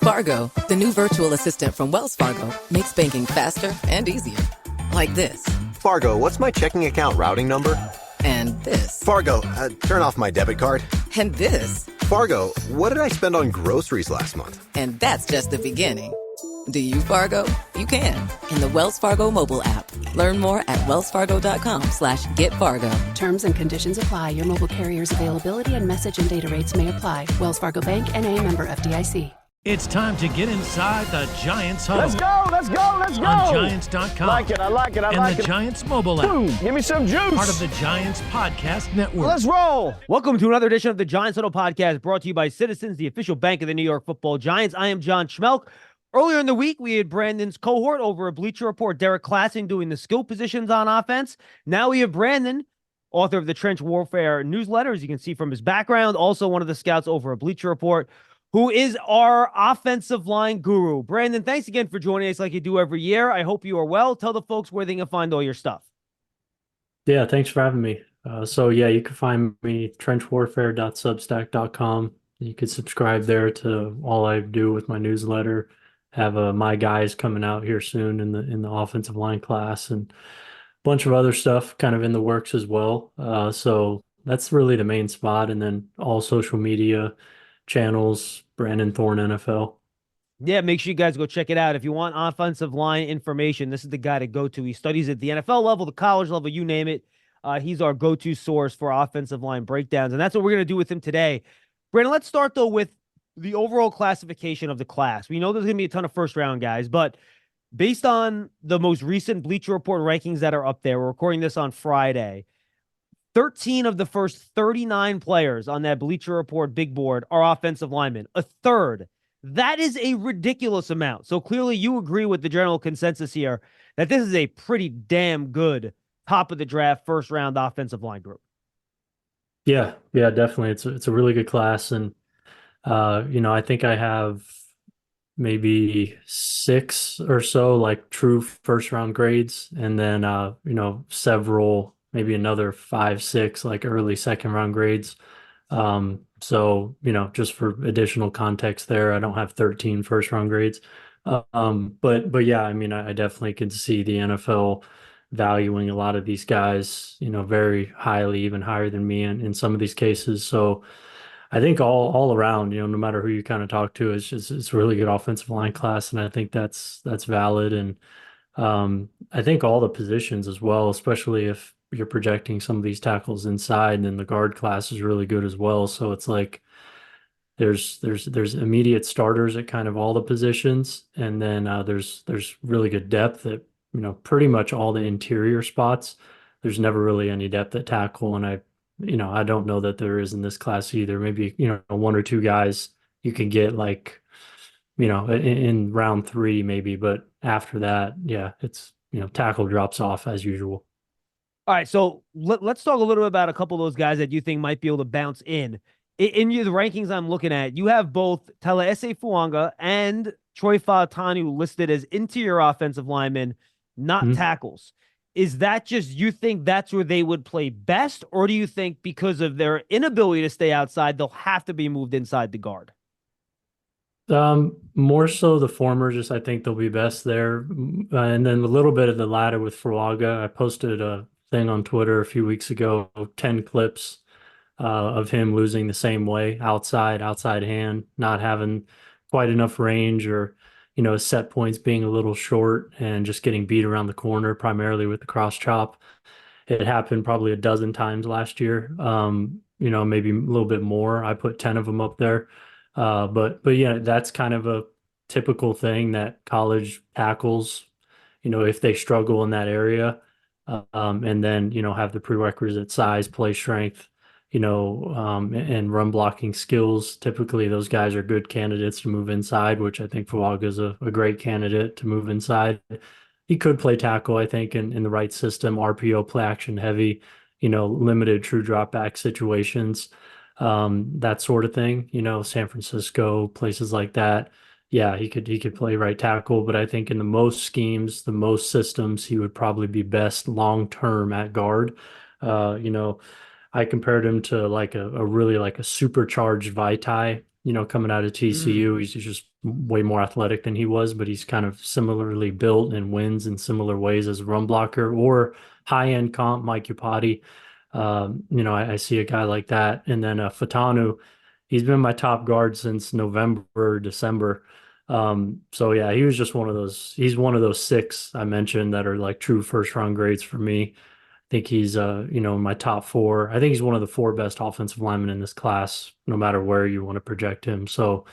Fargo, the new virtual assistant from Wells Fargo, makes banking faster and easier. Like this. Fargo, what's my checking account routing number? And this. Fargo, turn off my debit card. And this. Fargo, what did I spend on groceries last month? And that's just the beginning. Do you, Fargo? You can. In the Wells Fargo mobile app. Learn more at wellsfargo.com/getfargo. Terms and conditions apply. Your mobile carrier's availability and message and data rates may apply. Wells Fargo Bank, N.A., member FDIC. It's time to get inside the Giants Huddle. Let's go, let's go, let's go. On Giants.com. I like it, I like it. And the Giants mobile app. Boom, give me some juice. Part of the Giants Podcast Network. Let's roll. Welcome to another edition of the Giants Huddle Podcast, brought to you by Citizens, the official bank of the New York Football Giants. I am John Schmeelk. Earlier in the week, we had Brandon's cohort over at Bleacher Report, Derek Klassen, doing the skill positions on offense. Now we have Brandon, author of the Trench Warfare newsletter, as you can see from his background, also one of the scouts over at Bleacher Report, who is our offensive line guru. Brandon, thanks again for joining us like you do every year. I hope you are well. Tell the folks where they can find all your stuff. Yeah, thanks for having me. You can find me trenchwarfare.substack.com. You can subscribe there to all I do with my newsletter. Have my guys coming out here soon in the offensive line class, and a bunch of other stuff kind of in the works as well. So that's really the main spot, and then all social media channels, Brandon Thorn NFL. Yeah, make sure you guys go check it out. If you want offensive line information, this is the guy to go to. He studies at the NFL level, the college level, you name it. He's our go-to source for offensive line breakdowns, and that's what we're going to do with him today. Brandon, let's start, though, with the overall classification of the class. We know there's going to be a ton of first-round guys, but based on the most recent Bleacher Report rankings that are up there, we're recording this on Friday, 13 of the first 39 players on that Bleacher Report big board are offensive linemen. A third. That is a ridiculous amount. So clearly you agree with the general consensus here that this is a pretty damn good top of the draft first round offensive line group. Yeah, definitely. It's a really good class. And, I think I have maybe 6 or so like true first round grades. And then, several, maybe another 5, 6 like early second round grades. Just for additional context there, I don't have 13 first round grades. But yeah, I definitely can see the NFL valuing a lot of these guys, very highly, even higher than me in some of these cases. So I think all around, no matter who you kind of talk to, it's a really good offensive line class. And I think that's valid. And I think all the positions as well, especially if you're projecting some of these tackles inside, and then the guard class is really good as well. So it's like there's immediate starters at kind of all the positions, and then there's really good depth at pretty much all the interior spots. There's never really any depth at tackle, and I don't know that there is in this class either. Maybe 1 or 2 guys you can get like in round 3 maybe, but after that, yeah, it's tackle drops off as usual. All right, so let's talk a little bit about a couple of those guys that you think might be able to bounce in. In the rankings I'm looking at, you have both Tala'ese Fuanga and Troy Fautanu listed as interior offensive linemen, not tackles. Is that just you think that's where they would play best, or do you think because of their inability to stay outside, they'll have to be moved inside the guard? More so the former, just I think they'll be best there. And then a little bit of the latter with Fuanga. I posted a thing on Twitter a few weeks ago, 10 clips of him losing the same way, outside hand, not having quite enough range, or his set points being a little short and just getting beat around the corner, primarily with the cross chop. It happened probably a dozen times last year, maybe a little bit more. I put 10 of them up there. But yeah, that's kind of a typical thing that college tackles, if they struggle in that area, and then, have the prerequisite size, play strength, and run blocking skills. Typically those guys are good candidates to move inside, which I think Fuaga is a great candidate to move inside. He could play tackle, I think, in the right system, RPO, play action heavy, limited true drop back situations, that sort of thing, San Francisco, places like that. Yeah, he could play right tackle, but I think in the most schemes, the most systems, he would probably be best long-term at guard. I compared him to like a really like a supercharged Vitae coming out of TCU. He's just way more athletic than he was, but he's kind of similarly built and wins in similar ways as a run blocker or high-end comp, Mike Upati. I see a guy like that. And then Fatanu, he's been my top guard since November, December. So yeah, he was just one of those. He's one of those six I mentioned that are like true first round grades for me. I think he's in my top four. I think he's one of the four best offensive linemen in this class, no matter where you want to project him. So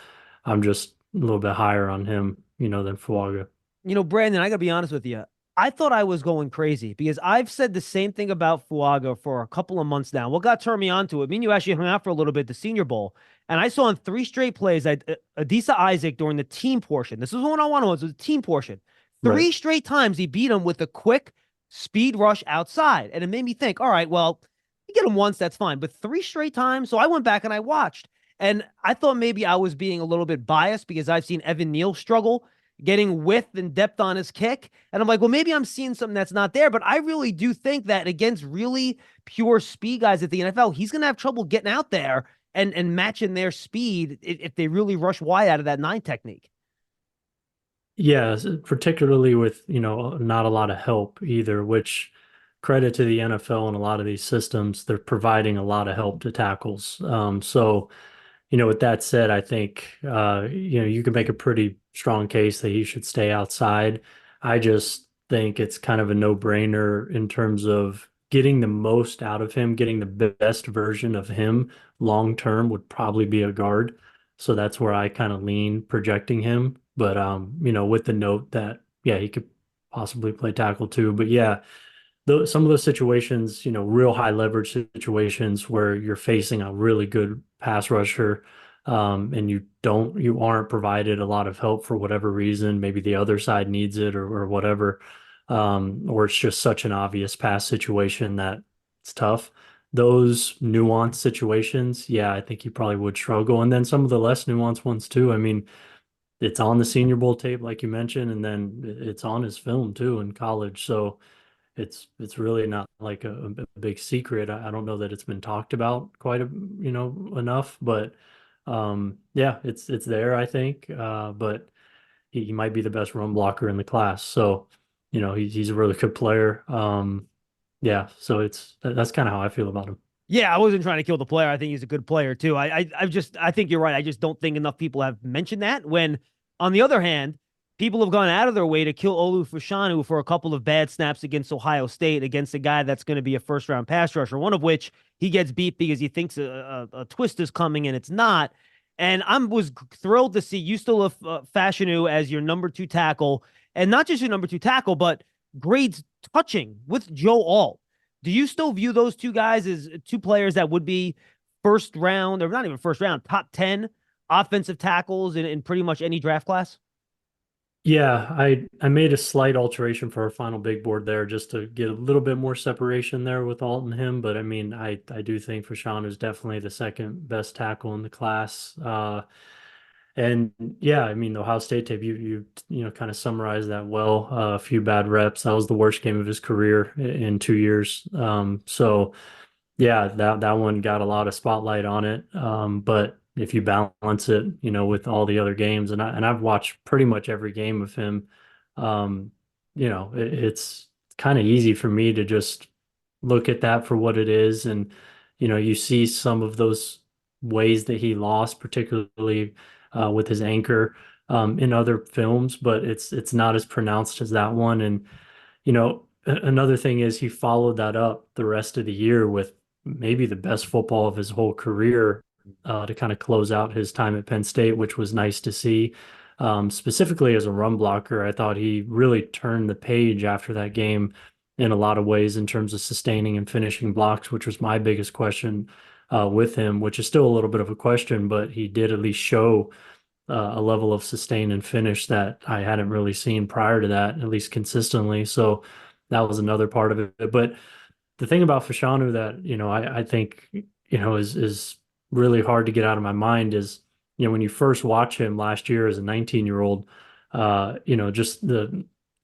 I'm just a little bit higher on him, than Fuaga. Brandon, I got to be honest with you. I thought I was going crazy because I've said the same thing about Fuaga for a couple of months now. What got turned me on to it? Me and you actually hung out for a little bit at the Senior Bowl, and I saw in 3 straight plays that Adisa Isaac during the team portion. This was one-on-one. It was the team portion. 3 straight times he beat him with a quick speed rush outside, and it made me think, all right, well, you get him once, that's fine, but 3 straight times. So I went back and I watched, and I thought maybe I was being a little bit biased because I've seen Evan Neal struggle getting width and depth on his kick. And I'm like, well, maybe I'm seeing something that's not there. But I really do think that against really pure speed guys at the NFL, he's going to have trouble getting out there and matching their speed if they really rush wide out of that 9 technique. Yeah, particularly with, not a lot of help either, which credit to the NFL and a lot of these systems, they're providing a lot of help to tackles. So with that said, I think, you can make a pretty strong case that he should stay outside. I just think it's kind of a no-brainer in terms of getting the most out of him, getting the best version of him long-term would probably be a guard. So that's where I kind of lean projecting him. But, with the note that, yeah, he could possibly play tackle too. But yeah, some of those situations, real high leverage situations where you're facing a really good pass rusher, and you aren't provided a lot of help for whatever reason, maybe the other side needs it or whatever, or it's just such an obvious pass situation that it's tough. Those nuanced situations, yeah, I think you probably would struggle. And then some of the less nuanced ones too. I mean, it's on the Senior Bowl tape, like you mentioned, and then it's on his film too in college. So it's really not like a big secret. I don't know that it's been talked about quite enough, but yeah, it's there, I think. But he might be the best run blocker in the class. So, he's a really good player. Yeah, so that's kind of how I feel about him. Yeah, I wasn't trying to kill the player. I think he's a good player too. I think you're right. I just don't think enough people have mentioned that. When, on the other hand, people have gone out of their way to kill Olu Fashanu for a couple of bad snaps against Ohio State, against a guy that's going to be a first-round pass rusher, one of which he gets beat because he thinks a twist is coming and it's not. And I was thrilled to see you still have Fashanu as your number 2 tackle, and not just your number 2 tackle, but grades touching with Joe Alt. Do you still view those 2 guys as 2 players that would be first round, or not even first round, top 10 offensive tackles in pretty much any draft class? Yeah, I made a slight alteration for our final big board there just to get a little bit more separation there with Alt and him. But I mean, I do think Fashan is definitely the second best tackle in the class. And yeah, I mean, the Ohio State tape, you kind of summarized that well. A few bad reps. That was the worst game of his career in 2 years. So yeah, that one got a lot of spotlight on it. But if you balance it, with all the other games, and I've watched pretty much every game of him, it's kind of easy for me to just look at that for what it is. And, you see some of those ways that he lost, particularly with his anchor in other films, but it's not as pronounced as that one. And, another thing is he followed that up the rest of the year with maybe the best football of his whole career to kind of close out his time at Penn State, which was nice to see. Specifically as a run blocker, I thought he really turned the page after that game in a lot of ways in terms of sustaining and finishing blocks, which was my biggest question with him, which is still a little bit of a question, but he did at least show a level of sustain and finish that I hadn't really seen prior to that, at least consistently. So that was another part of it. But the thing about Fashanu that, I think, is really hard to get out of my mind is, when you first watch him last year as a 19-year-old, just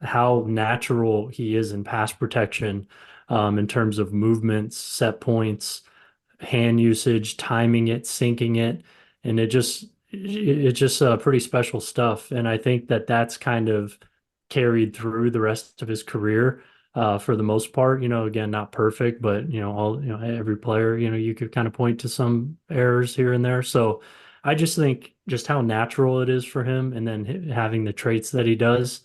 how natural he is in pass protection, in terms of movements, set points, hand usage, timing it, syncing it. And it's just pretty special stuff. And I think that that's kind of carried through the rest of his career for the most part. Again, not perfect, but every player, you could kind of point to some errors here and there. So I just think just how natural it is for him, and then having the traits that he does,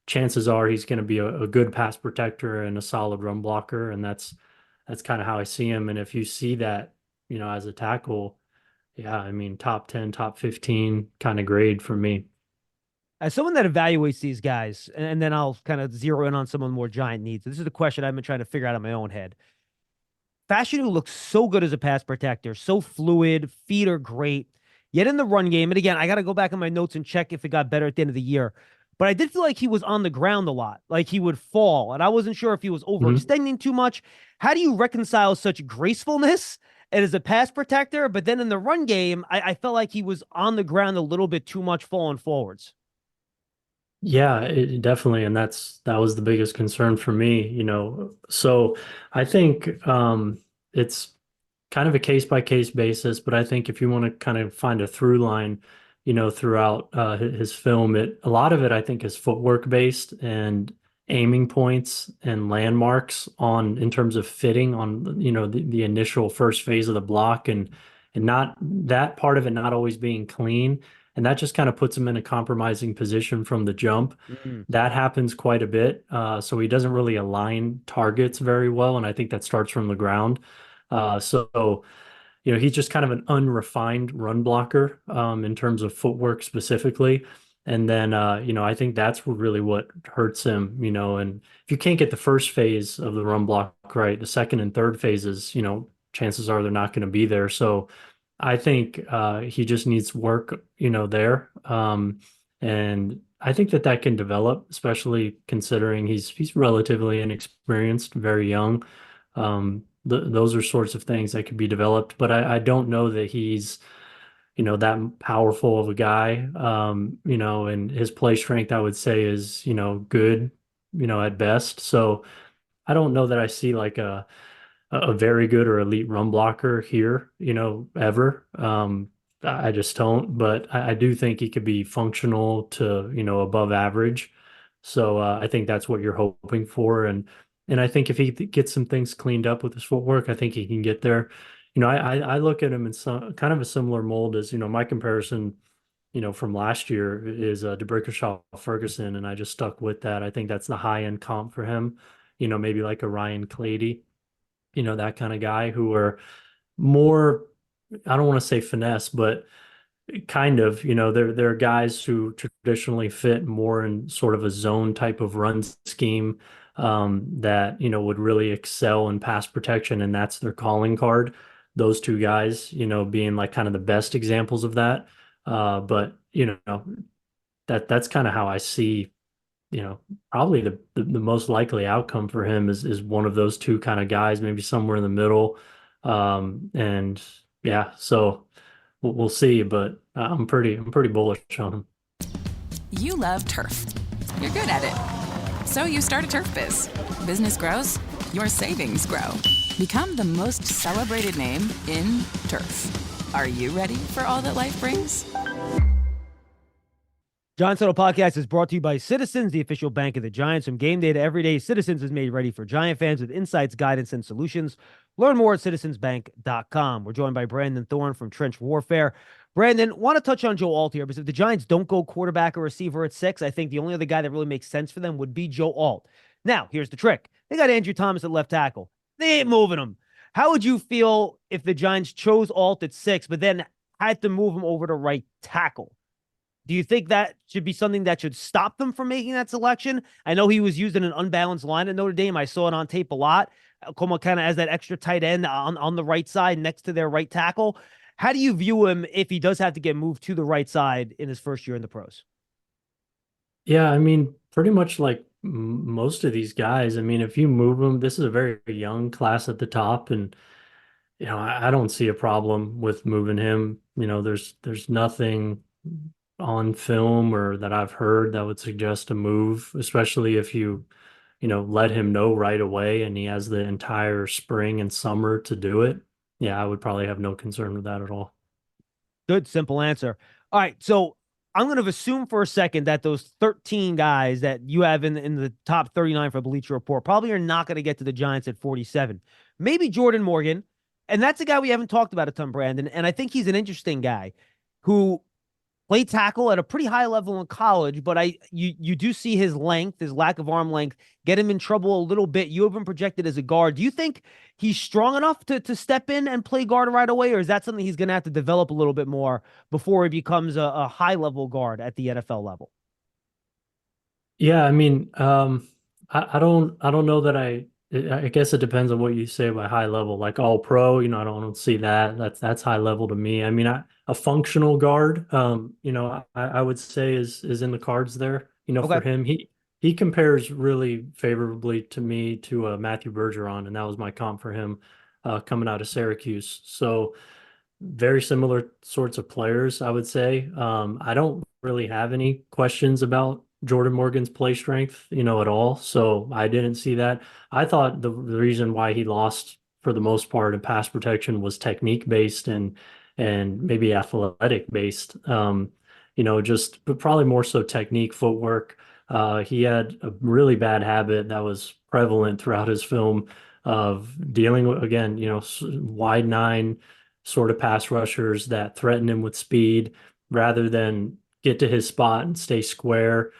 chances are he's going to be a good pass protector and a solid run blocker, and that's kind of how I see him. And if you see that, as a tackle, yeah, I mean, top 10, top 15 kind of grade for me. As someone that evaluates these guys, and then I'll kind of zero in on some of the more giant needs. This is the question I've been trying to figure out in my own head. Fashanu looks so good as a pass protector, so fluid, feet are great. Yet in the run game, and again, I got to go back in my notes and check if it got better at the end of the year. But I did feel like he was on the ground a lot, like he would fall. And I wasn't sure if he was overextending too much. How do you reconcile such gracefulness and as a pass protector? But then in the run game, I felt like he was on the ground a little bit too much falling forwards. Yeah, definitely. And that was the biggest concern for me, So I think it's kind of a case by case basis, but I think if you want to kind of find a through line, throughout his film, a lot of it I think is footwork based and aiming points and landmarks in terms of fitting on, the initial first phase of the block, and not that part of it not always being clean. And that just kind of puts him in a compromising position from the jump. That happens quite a bit. So he doesn't really align targets very well. And I think that starts from the ground. So he's just kind of an unrefined run blocker in terms of footwork specifically. And then, I think that's really what hurts him, and if you can't get the first phase of the run block right, the second and third phases, chances are they're not going to be there. So I think he just needs work, there. And I think that can develop, especially considering he's relatively inexperienced, very young. Those are sorts of things that could be developed, but I don't know that he's, that powerful of a guy. And his play strength, I would say, is, good, at best. So I don't know that I see like a very good or elite run blocker here, ever. I just don't, but I do think he could be functional to, above average. So I think that's what you're hoping for. And I think if he gets some things cleaned up with his footwork, I think he can get there. I look at him in some kind of a similar mold as, my comparison, from last year is DeBrickashaw Ferguson, and I just stuck with that. I think that's the high end comp for him, maybe like a Ryan Clady, that kind of guy who are more, I don't want to say finesse, but kind of, they're guys who traditionally fit more in sort of a zone type of run scheme that, would really excel in pass protection, and that's their calling card. Those two guys, being like kind of the best examples of that. But, that's kind of how I see, probably the most likely outcome for him is one of those two kind of guys, maybe somewhere in the middle. And yeah, so we'll see, but I'm pretty bullish on him. You love turf. You're good at it. So you start a turf biz. Business grows, your savings grow. Become the most celebrated name in turf. Are you ready for all that life brings? Giants Huddle Podcast is brought to you by Citizens, the official bank of the Giants. From game day to every day, Citizens is made ready for Giant fans with insights, guidance, and solutions. Learn more at citizensbank.com. We're joined by Brandon Thorn from Trench Warfare. Brandon, want to touch on Joe Alt here, because if the Giants don't go quarterback or receiver at 6, I think the only other guy that really makes sense for them would be Joe Alt. Now, here's the trick. They got Andrew Thomas at left tackle. They ain't moving him. How would you feel if the Giants chose Alt at 6, but then had to move him over to right tackle? Do you think that should be something that should stop them from making that selection? I know he was used in an unbalanced line at Notre Dame. I saw it on tape a lot. Como kind of as that extra tight end on the right side next to their right tackle. How do you view him if he does have to get moved to the right side in his first year in the pros? Yeah, I mean, pretty much like most of these guys. I mean, if you move them, this is a very young class at the top, and I don't see a problem with moving him. There's nothing on film or that I've heard that would suggest a move, especially if you let him know right away and he has the entire spring and summer to do it. Yeah, I would probably have no concern with that at all. Good, simple answer. All right, so I'm going to assume for a second that those 13 guys that you have in the top 39 for Bleacher Report probably are not going to get to the Giants at 47. Maybe Jordan Morgan, and that's a guy we haven't talked about a ton, Brandon, and I think he's an interesting guy who played tackle at a pretty high level in college, but you do see his length, his lack of arm length, get him in trouble a little bit. You have him projected as a guard. Do you think he's strong enough to step in and play guard right away, or is that something he's going to have to develop a little bit more before he becomes a high level guard at the NFL level? Yeah, I mean, I don't know that I guess it depends on what you say by high level, like all pro, I don't see that. That's high level to me. I mean, a functional guard, I would say is in the cards there. For Okay. him, he compares really favorably to me to Matthew Bergeron, and that was my comp for him coming out of Syracuse. So very similar sorts of players, I would say. I don't really have any questions about Jordan Morgan's play strength, at all. So I didn't see that. I thought the reason why he lost for the most part in pass protection was technique based and maybe athletic based. But probably more so technique, footwork. He had a really bad habit that was prevalent throughout his film of dealing with, again, wide nine sort of pass rushers that threaten him with speed rather than get to his spot and stay square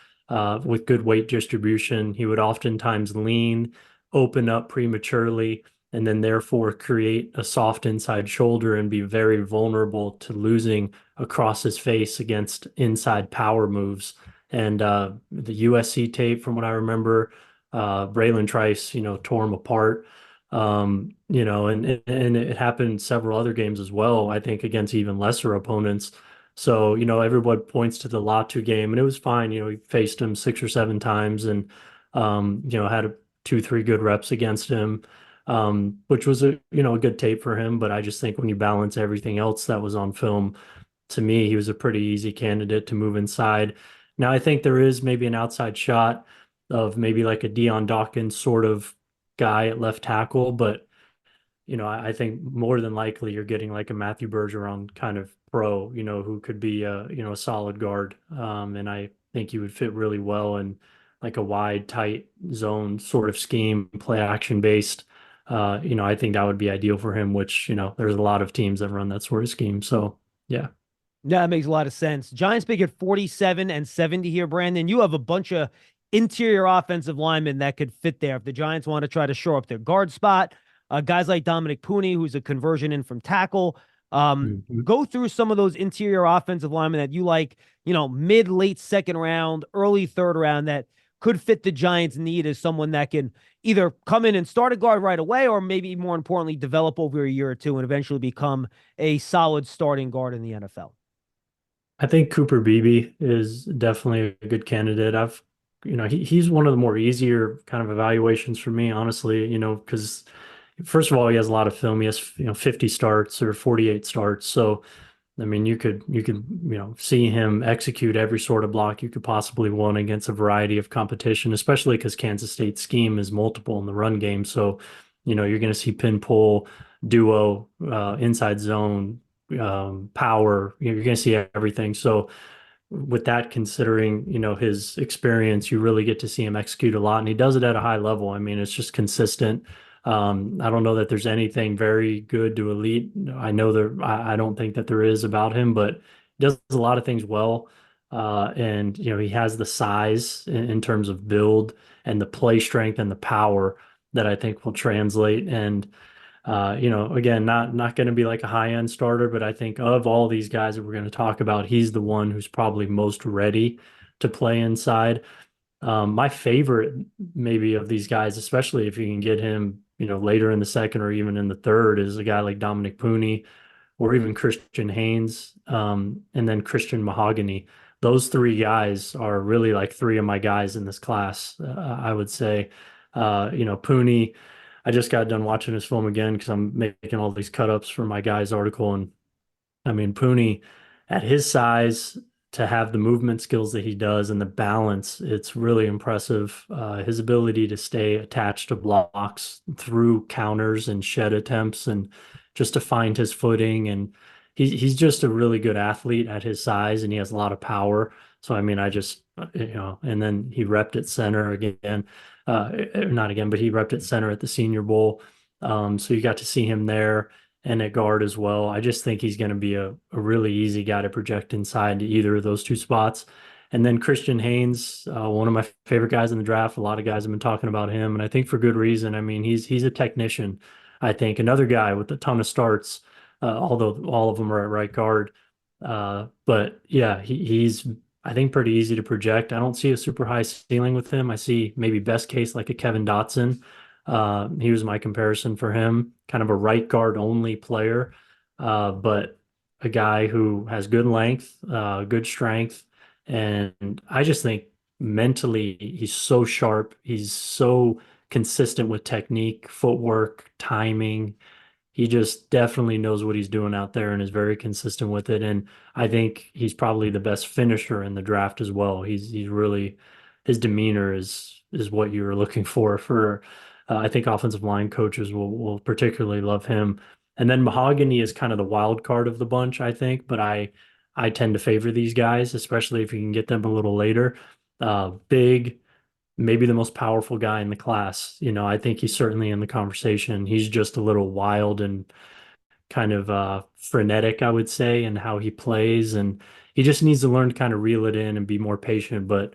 with good weight distribution. He would oftentimes lean, open up prematurely, and then therefore create a soft inside shoulder and be very vulnerable to losing across his face against inside power moves. And the USC tape, from what I remember, Braylon Trice, tore him apart. And it happened several other games as well, I think, against even lesser opponents. So, everyone points to the Latu game, and it was fine. He faced him 6 or 7 times and, had 2, 3 good reps against him, which was a good tape for him. But I just think when you balance everything else that was on film, to me, he was a pretty easy candidate to move inside. Now, I think there is maybe an outside shot of maybe like a Deion Dawkins sort of guy at left tackle, but I think more than likely you're getting like a Matthew Bergeron kind of pro, who could be a solid guard. And I think he would fit really well in like a wide, tight zone sort of scheme, play action based. I think that would be ideal for him, which, there's a lot of teams that run that sort of scheme. So, yeah. Yeah, that makes a lot of sense. Giants pick at 47 and 70 here, Brandon. You have a bunch of interior offensive linemen that could fit there if the Giants want to try to shore up their guard spot. Guys like Dominic Pooney, who's a conversion in from tackle. Go through some of those interior offensive linemen that you like, mid, late second round, early third round that could fit the Giants' need as someone that can either come in and start a guard right away or maybe more importantly, develop over a year or two and eventually become a solid starting guard in the NFL. I think Cooper Beebe is definitely a good candidate. He's one of the more easier kind of evaluations for me, honestly, because first of all, he has a lot of film. He has, 50 starts or 48 starts. So, I mean, you could, see him execute every sort of block you could possibly want against a variety of competition, especially because Kansas State's scheme is multiple in the run game. So, you're going to see pin pull, duo, inside zone, power, you're going to see everything. So with that, considering, his experience, you really get to see him execute a lot, and he does it at a high level. I mean, it's just consistent. I don't know that there's anything very good to elite. I don't think that there is about him, but he does a lot of things well. And, he has the size in terms of build and the play strength and the power that I think will translate. And, again, not going to be like a high-end starter, but I think of all these guys that we're going to talk about, he's the one who's probably most ready to play inside. My favorite maybe of these guys, especially if you can get him, later in the second or even in the third, is a guy like Dominic Pooney or even Christian Haynes, and then Christian Mahogany. Those 3 guys are really like 3 of my guys in this class, I would say. Pooney, I just got done watching his film again because I'm making all these cut-ups for my guy's article. And I mean, Pooney, at his size, to have the movement skills that he does and the balance, it's really impressive. His ability to stay attached to blocks through counters and shed attempts and just to find his footing and, he's just a really good athlete at his size, and he has a lot of power. So I mean, I just and then he repped at center again, not again, but he repped at center at the Senior Bowl. So you got to see him there and at guard as well. I just think he's going to be a really easy guy to project inside to either of those two spots. And then Christian Haynes, one of my favorite guys in the draft. A lot of guys have been talking about him, and I think for good reason. I mean, he's a technician. I think another guy with a ton of starts, although all of them are at right guard. But yeah, he's I think pretty easy to project. I don't see a super high ceiling with him. I see maybe best case like a Kevin Dotson. He was my comparison for him, kind of a right guard only player, but a guy who has good length, good strength. And I just think mentally he's so sharp. He's so consistent with technique, footwork, timing. He just definitely knows what he's doing out there and is very consistent with it. And I think he's probably the best finisher in the draft as well. He's really his demeanor is what you're looking for. I think offensive line coaches will particularly love him. And then Mahogany is kind of the wild card of the bunch, I think, but I tend to favor these guys, especially if you can get them a little later. Big, maybe the most powerful guy in the class. I think he's certainly in the conversation. He's just a little wild and kind of frenetic, I would say, in how he plays. And he just needs to learn to kind of reel it in and be more patient, but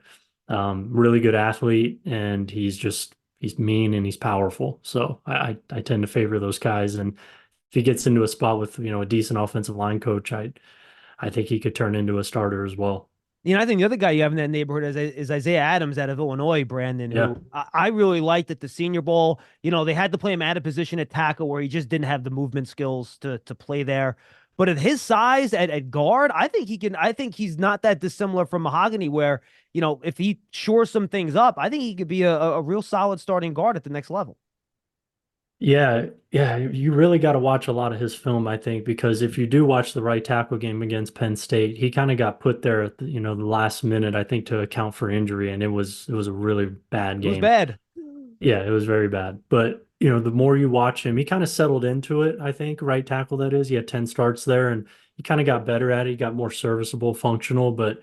really good athlete. And he's mean and he's powerful. So I tend to favor those guys. And if he gets into a spot with, a decent offensive line coach, I think he could turn into a starter as well. I think the other guy you have in that neighborhood is Isaiah Adams out of Illinois, Brandon, Yeah. who I really liked at the Senior Bowl. They had to play him at a position at tackle where he just didn't have the movement skills to play there. But at his size at guard, I think he can. I think he's not that dissimilar from Mahogany, where, if he shores some things up, I think he could be a real solid starting guard at the next level. Yeah, you really got to watch a lot of his film, I think, because if you do watch the right tackle game against Penn State, he kind of got put there at the last minute, I think, to account for injury, and it was a really bad game. It was bad. Yeah, it was very bad. But, the more you watch him, he kind of settled into it, I think, right tackle that is. He had 10 starts there, and he kind of got better at it. He got more serviceable, functional, but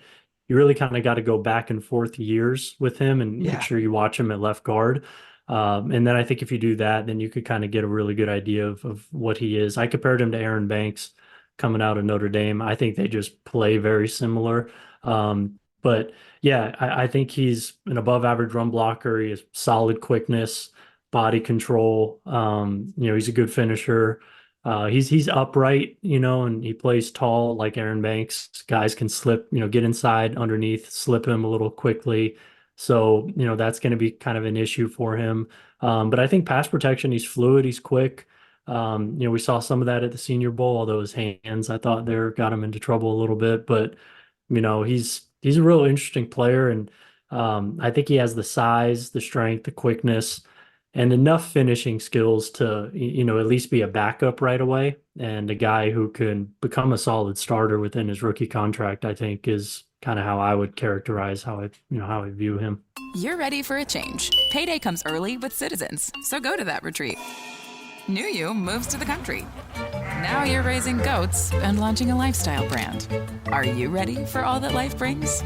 you really kind of got to go back and forth years with him and make sure you watch him at left guard. And then I think if you do that, then you could kind of get a really good idea of what he is. I compared him to Aaron Banks coming out of Notre Dame. I think they just play very similar. But yeah, I think he's an above average run blocker. He has solid quickness, body control. He's a good finisher. He's upright, and he plays tall like Aaron Banks. Guys can slip, get inside underneath, slip him a little quickly. So, that's going to be kind of an issue for him. But I think pass protection, he's fluid, he's quick. We saw some of that at the Senior Bowl, although his hands, I thought there got him into trouble a little bit. But, he's a real interesting player. And I think he has the size, the strength, the quickness, and enough finishing skills to, at least be a backup right away. And a guy who can become a solid starter within his rookie contract, I think, is kind of how I would characterize how I view him. You're ready for a change. Payday comes early with Citizens, so go to that retreat. New You moves to the country. Now you're raising goats and launching a lifestyle brand. Are you ready for all that life brings?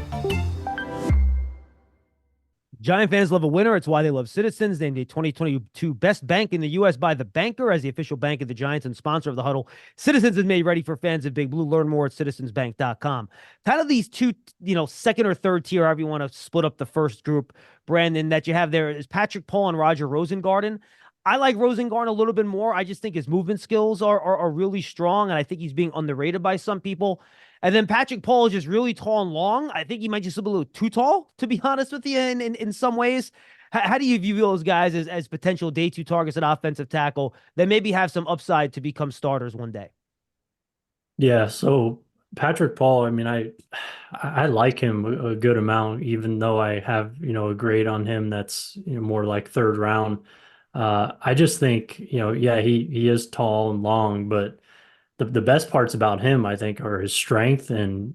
Giant fans love a winner. It's why they love Citizens. Named a 2022 Best Bank in the U.S. by The Banker as the official bank of the Giants and sponsor of the Huddle. Citizens is made ready for fans of Big Blue. Learn more at citizensbank.com. Kind of these two, second or third tier, however you want to split up the first group, Brandon, that you have there is Patrick Paul and Roger Rosengarten. I like Rosengarten a little bit more. I just think his movement skills are really strong, and I think he's being underrated by some people. And then Patrick Paul is just really tall and long. I think he might just be a little too tall, to be honest with you, in some ways. How do you view those guys as potential day two targets at offensive tackle that maybe have some upside to become starters one day? Yeah, so Patrick Paul, I mean, I like him a good amount, even though I have, a grade on him that's, more like third round. I just think, he is tall and long, but the best parts about him, I think, are his strength and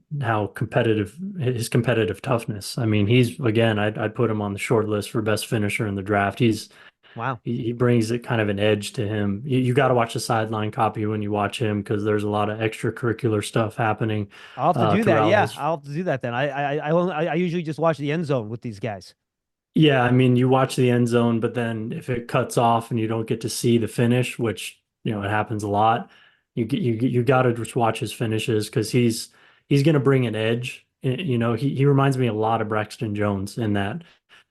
his competitive toughness. I mean, I'd put him on the short list for best finisher in the draft. He's Wow. he brings it kind of an edge to him. You got to watch the sideline copy when you watch him because there's a lot of extracurricular stuff happening I'll have to do that. throughout Yeah, his. I'll have to do that then. I usually just watch the end zone with these guys. Yeah, I mean, you watch the end zone, but then if it cuts off and you don't get to see the finish, which it happens a lot, you got to just watch his finishes because he's going to bring an edge. He reminds me a lot of Braxton Jones in that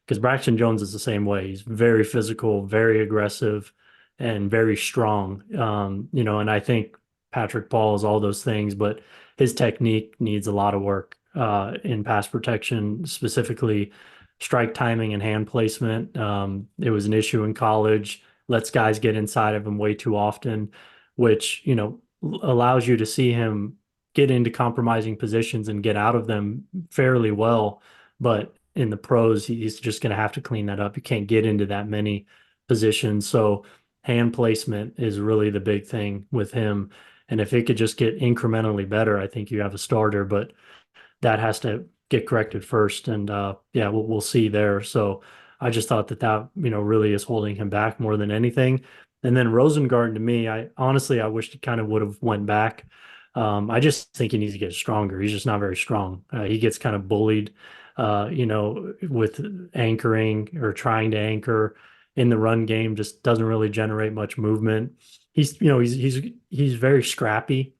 because Braxton Jones is the same way. He's very physical, very aggressive, and very strong. And I think Patrick Paul is all those things, but his technique needs a lot of work in pass protection, specifically strike timing and hand placement. It was an issue in college. Lets guys get inside of him way too often, which allows you to see him get into compromising positions and get out of them fairly well. But in the pros, he's just going to have to clean that up. You can't get into that many positions. So hand placement is really the big thing with him. And if it could just get incrementally better, I think you have a starter. But that has to get corrected first. And yeah, we'll see there. So I just thought that really is holding him back more than anything. And then Rosengarten, to me, I wished he kind of would have went back. I just think he needs to get stronger. He's just not very strong. He gets kind of bullied, with anchoring or trying to anchor in the run game. Just doesn't really generate much movement. He's very scrappy,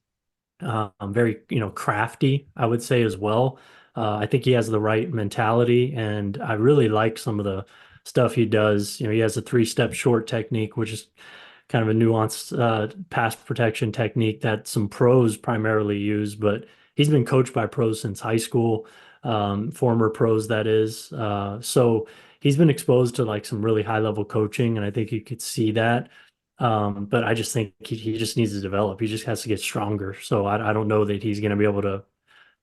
very crafty, I would say as well. I think he has the right mentality, and I really like some of the stuff he does. He has a three-step short technique, which is kind of a nuanced pass protection technique that some pros primarily use, but he's been coached by pros since high school, former pros, that is. So he's been exposed to like some really high-level coaching, and I think you could see that. But I just think he just needs to develop. He just has to get stronger. So I don't know that he's going to be able to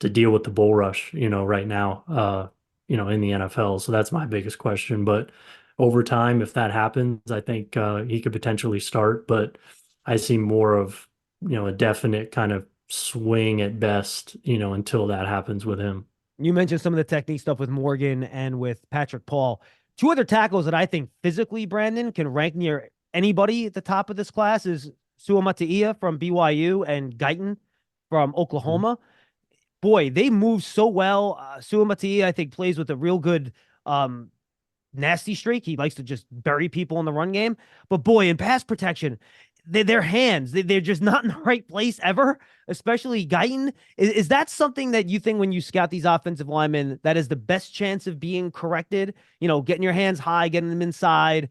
deal with the bull rush, right now, in the NFL. So that's my biggest question. But over time, if that happens, I think he could potentially start. But I see more of, a definite kind of swing at best, until that happens with him. You mentioned some of the technique stuff with Morgan and with Patrick Paul. Two other tackles that I think physically, Brandon, can rank near anybody at the top of this class is Suamataia from BYU and Guyton from Oklahoma. Boy, they move so well. Suamataia, I think, plays with a real good nasty streak. He likes to just bury people in the run game. But boy, in pass protection, their hands, they're just not in the right place ever, especially Guyton. Is that something that you think when you scout these offensive linemen, that is the best chance of being corrected? Getting your hands high, getting them inside,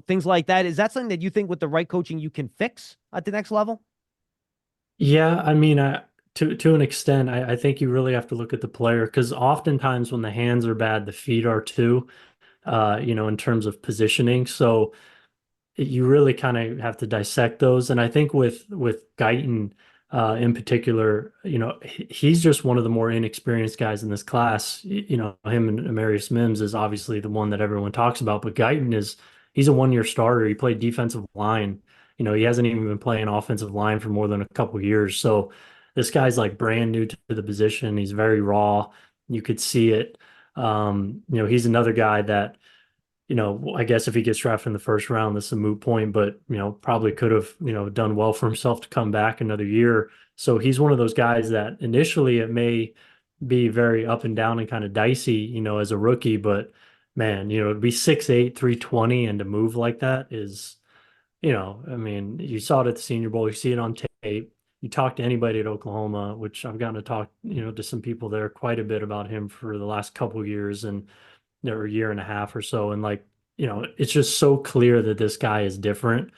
things like that. Is that something that you think with the right coaching you can fix at the next level? Yeah, I mean, to an extent, I think you really have to look at the player because oftentimes when the hands are bad, the feet are too, in terms of positioning. So you really kind of have to dissect those. And I think with Guyton in particular, he's just one of the more inexperienced guys in this class. Him and Amarius Mims is obviously the one that everyone talks about, but Guyton he's a one-year starter. He played defensive line. He hasn't even been playing offensive line for more than a couple years. So this guy's like brand new to the position. He's very raw. You could see it. He's another guy that, I guess if he gets drafted in the first round, this is a moot point, but, probably could have, done well for himself to come back another year. So he's one of those guys that initially it may be very up and down and kind of dicey, as a rookie, but man, to be 6'8", 320 and to move like that is, I mean, you saw it at the Senior Bowl, you see it on tape. You talk to anybody at Oklahoma, which I've gotten to talk, to some people there quite a bit about him for the last couple of years and or a year and a half or so. And like, it's just so clear that this guy is different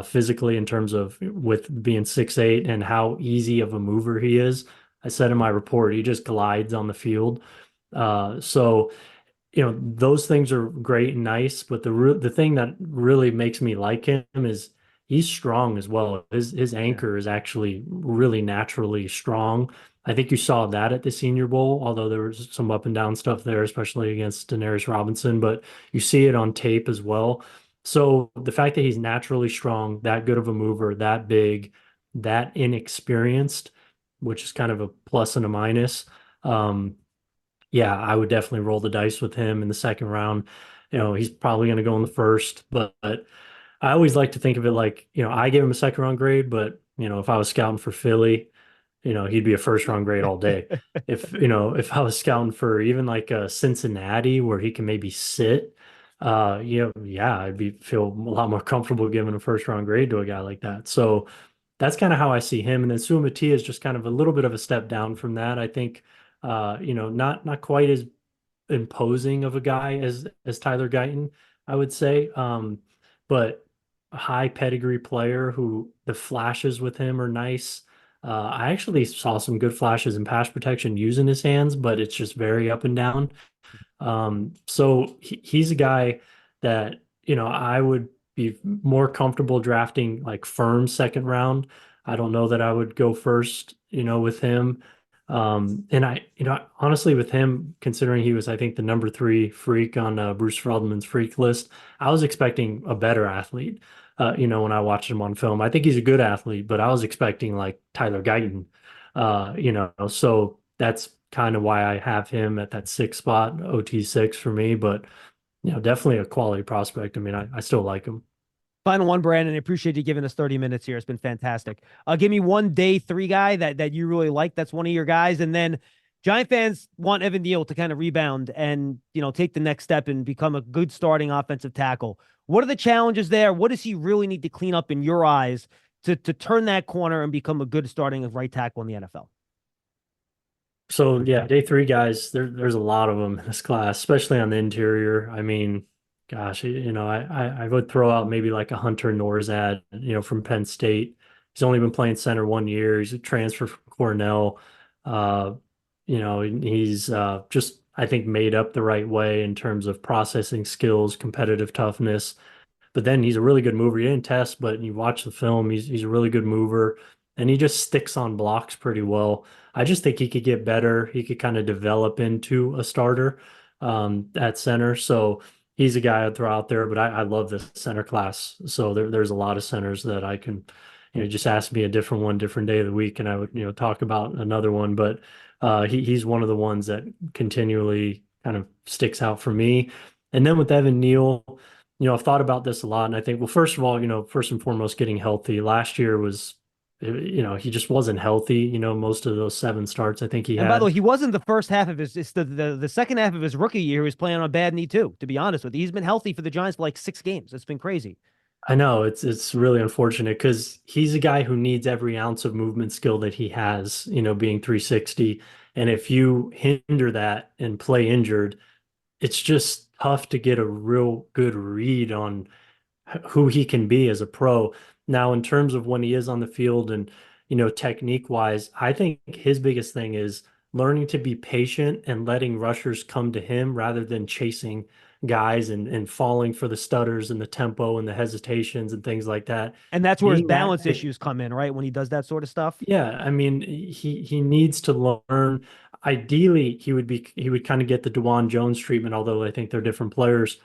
physically in terms of with being 6'8" and how easy of a mover he is. I said in my report, he just glides on the field. So those things are great and nice, but the thing that really makes me like him is he's strong as well. His anchor is actually really naturally strong. I think you saw that at the Senior Bowl, although there was some up and down stuff there, especially against Denarius Robinson, but you see it on tape as well. So the fact that he's naturally strong, that good of a mover, that big, that inexperienced, which is kind of a plus and a minus. Yeah, I would definitely roll the dice with him in the second round. he's probably going to go in the first, but I always like to think of it like, I gave him a second round grade, but if I was scouting for Philly, he'd be a first round grade all day. If I was scouting for even like a Cincinnati where he can maybe sit, yeah, feel a lot more comfortable giving a first round grade to a guy like that. So that's kind of how I see him. And then Suamati is just kind of a little bit of a step down from that. I think, not quite as imposing of a guy as Tyler Guyton, I would say. But a high pedigree player who the flashes with him are nice. I actually saw some good flashes in pass protection using his hands, but it's just very up and down. So he's a guy that, I would be more comfortable drafting like firm second round. I don't know that I would go first, with him. And honestly, with him, considering he was, I think, the number 3 freak on Bruce Feldman's freak list, I was expecting a better athlete. When I watched him on film, I think he's a good athlete, but I was expecting like Tyler Guyton, so that's kind of why I have him at that 6th spot, OT6 for me, but definitely a quality prospect. I mean, I still like him. Final one, Brandon. I appreciate you giving us 30 minutes here. It's been fantastic. Give me one day 3 guy that you really like. That's one of your guys. And then Giant fans want Evan Neal to kind of rebound and, take the next step and become a good starting offensive tackle. What are the challenges there? What does he really need to clean up in your eyes to turn that corner and become a good starting right tackle in the NFL? So yeah, day 3 guys, there's a lot of them in this class, especially on the interior. I mean, gosh, I would throw out maybe like a Hunter Norzad, from Penn State. He's only been playing center 1 year. He's a transfer from Cornell. He's just, I think, made up the right way in terms of processing skills, competitive toughness. But then he's a really good mover. He didn't test, but you watch the film, he's a really good mover, and he just sticks on blocks pretty well. I just think he could get better. He could kind of develop into a starter at center. So he's a guy I'd throw out there, but I love the center class. So there's a lot of centers that I can, just ask me a different one, different day of the week, and I would, talk about another one. But he's one of the ones that continually kind of sticks out for me. And then with Evan Neal, I've thought about this a lot, and I think, well, first of all, first and foremost, getting healthy. Last year was, he just wasn't healthy. Most of those 7 starts I think he And had. by the way, he wasn't the first half of his. It's the second half of his rookie year. He was playing on a bad knee too. To be honest with you, he's been healthy for the Giants for like 6 games. It's been crazy. I know it's really unfortunate because he's a guy who needs every ounce of movement skill that he has. Being 360, and if you hinder that and play injured, it's just tough to get a real good read on who he can be as a pro. Now, in terms of when he is on the field and, technique wise, I think his biggest thing is learning to be patient and letting rushers come to him rather than chasing guys and falling for the stutters and the tempo and the hesitations and things like that. And that's where his Being that- balance issues come in, right? When he does that sort of stuff. Yeah, I mean, he needs to learn. Ideally, he would kind of get the DeJuan Jones treatment, although I think they're different players.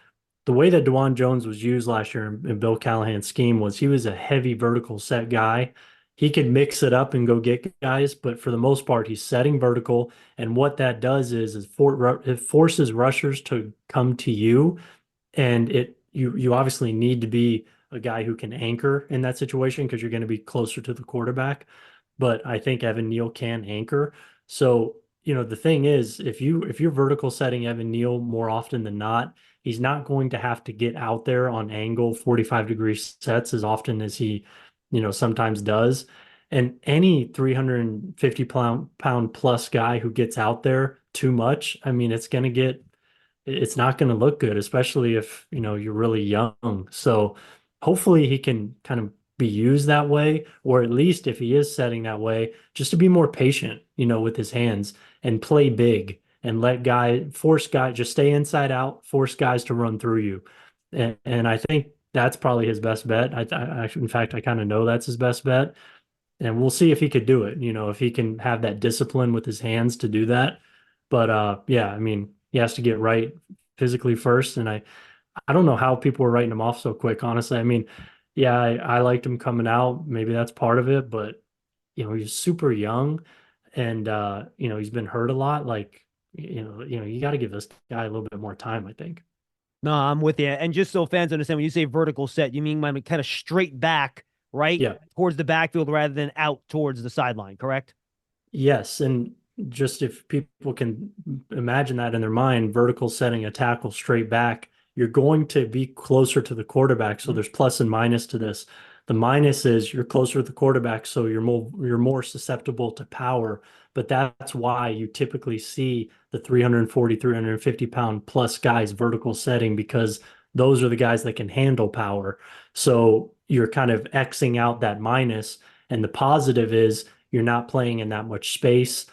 The way that DeJuan Jones was used last year in Bill Callahan's scheme was he was a heavy vertical set guy. He could mix it up and go get guys, but for the most part, he's setting vertical. And what that does is it forces rushers to come to you, and you obviously need to be a guy who can anchor in that situation because you're going to be closer to the quarterback. But I think Evan Neal can anchor. So, the thing is, if you're vertical setting Evan Neal more often than not, he's not going to have to get out there on angle 45-degree sets as often as he, sometimes does. And any 350 pound plus guy who gets out there too much, I mean, it's not going to look good, especially if, you're really young. So hopefully he can kind of be used that way, or at least if he is setting that way, just to be more patient, with his hands and play big and force guys, just stay inside out, force guys to run through you. And I think that's probably his best bet. In fact, I kind of know that's his best bet. And we'll see if he could do it, if he can have that discipline with his hands to do that. But yeah, I mean, he has to get right physically first. And I don't know how people were writing him off so quick, honestly. I mean, yeah, I liked him coming out. Maybe that's part of it, but he's super young and he's been hurt a lot. Like, you got to give this guy a little bit more time, I think. No, I'm with you. And just so fans understand, when you say vertical set, you mean kind of straight back, right? Yeah. Towards the backfield rather than out towards the sideline, correct? Yes, and just if people can imagine that in their mind, vertical setting a tackle straight back, you're going to be closer to the quarterback. So there's plus and minus to this. The minus is you're closer to the quarterback, so you're more susceptible to power. But that's why you typically see the 340, 350 pound plus guys vertical setting, because those are the guys that can handle power. So you're kind of Xing out that minus. And the positive is you're not playing in that much space,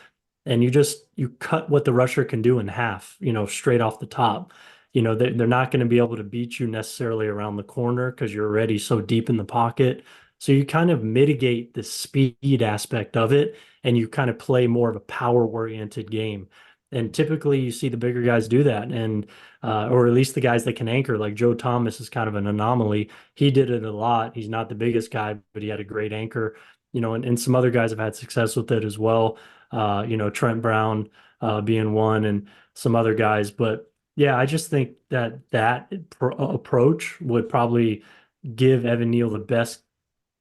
and you cut what the rusher can do in half, straight off the top. They're not going to be able to beat you necessarily around the corner because you're already so deep in the pocket. So you kind of mitigate the speed aspect of it, and you kind of play more of a power oriented game. And typically you see the bigger guys do that, and or at least the guys that can anchor, like Joe Thomas is kind of an anomaly. He did it a lot. He's not the biggest guy, but he had a great anchor. And some other guys have had success with it as well. Trent Brown being one, and some other guys. But yeah, I just think that approach would probably give Evan Neal the best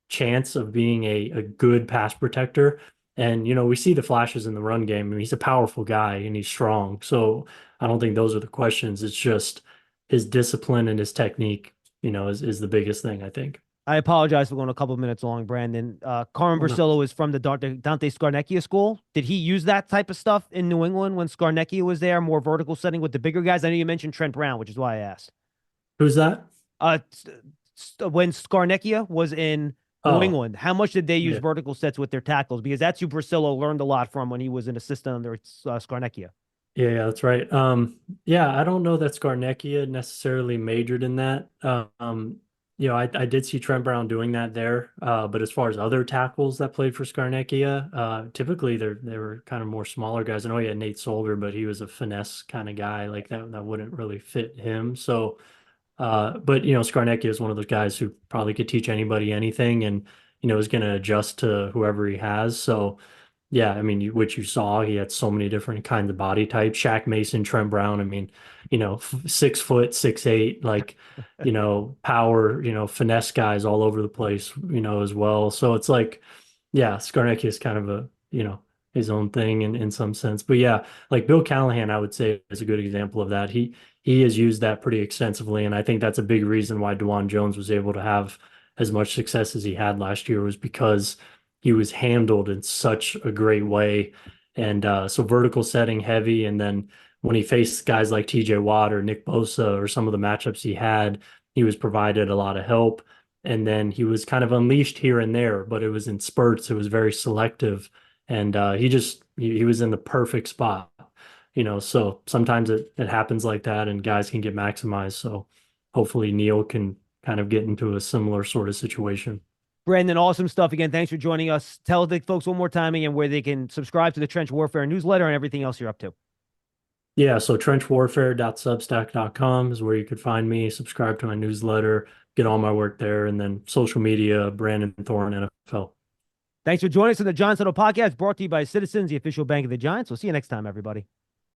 chance of being a good pass protector. And, we see the flashes in the run game. I mean, he's a powerful guy and he's strong. So I don't think those are the questions. It's just his discipline and his technique, is the biggest thing, I think. I apologize for going a couple of minutes long, Brandon. Carmen Brasillo is from the Dante Scarnecchia school. Did he use that type of stuff in New England when Scarnecchia was there, more vertical setting with the bigger guys? I know you mentioned Trent Brown, which is why I asked. Who's that? When Scarnecchia was in New England, how much did they use vertical sets with their tackles? Because that's who Brasillo learned a lot from when he was an assistant under Scarnecchia. Yeah, that's right. I don't know that Scarnecchia necessarily majored in that. I did see Trent Brown doing that there. But as far as other tackles that played for Scarnecchia, typically they were kind of more smaller guys. I know he had Nate Solder, but he was a finesse kind of guy. Like that wouldn't really fit him. So, but Scarnecchia is one of those guys who probably could teach anybody anything, and is going to adjust to whoever he has. So, yeah, I mean, which you saw, he had so many different kinds of body types. Shaq Mason, Trent Brown. I mean, 6 foot, 6'8", like, power, finesse guys all over the place, as well. So it's like, yeah, Skarnecki is kind of a, his own thing in some sense. But yeah, like Bill Callahan, I would say is a good example of that. He has used that pretty extensively, and I think that's a big reason why DeJuan Jones was able to have as much success as he had last year, was because he was handled in such a great way. And so vertical setting heavy. And then when he faced guys like TJ Watt or Nick Bosa or some of the matchups he was provided a lot of help. And then he was kind of unleashed here and there, but it was in spurts. It was very selective. And he was in the perfect spot, so sometimes it happens like that and guys can get maximized. So hopefully Neal can kind of get into a similar sort of situation. Brandon, awesome stuff again. Thanks for joining us. Tell the folks one more time again where they can subscribe to the Trench Warfare newsletter and everything else you're up to. Yeah, so trenchwarfare.substack.com is where you could find me, subscribe to my newsletter, get all my work there, and then social media, Brandon Thorn, NFL. Thanks for joining us on the Giants Huddle podcast, brought to you by Citizens, the official bank of the Giants. We'll see you next time, everybody.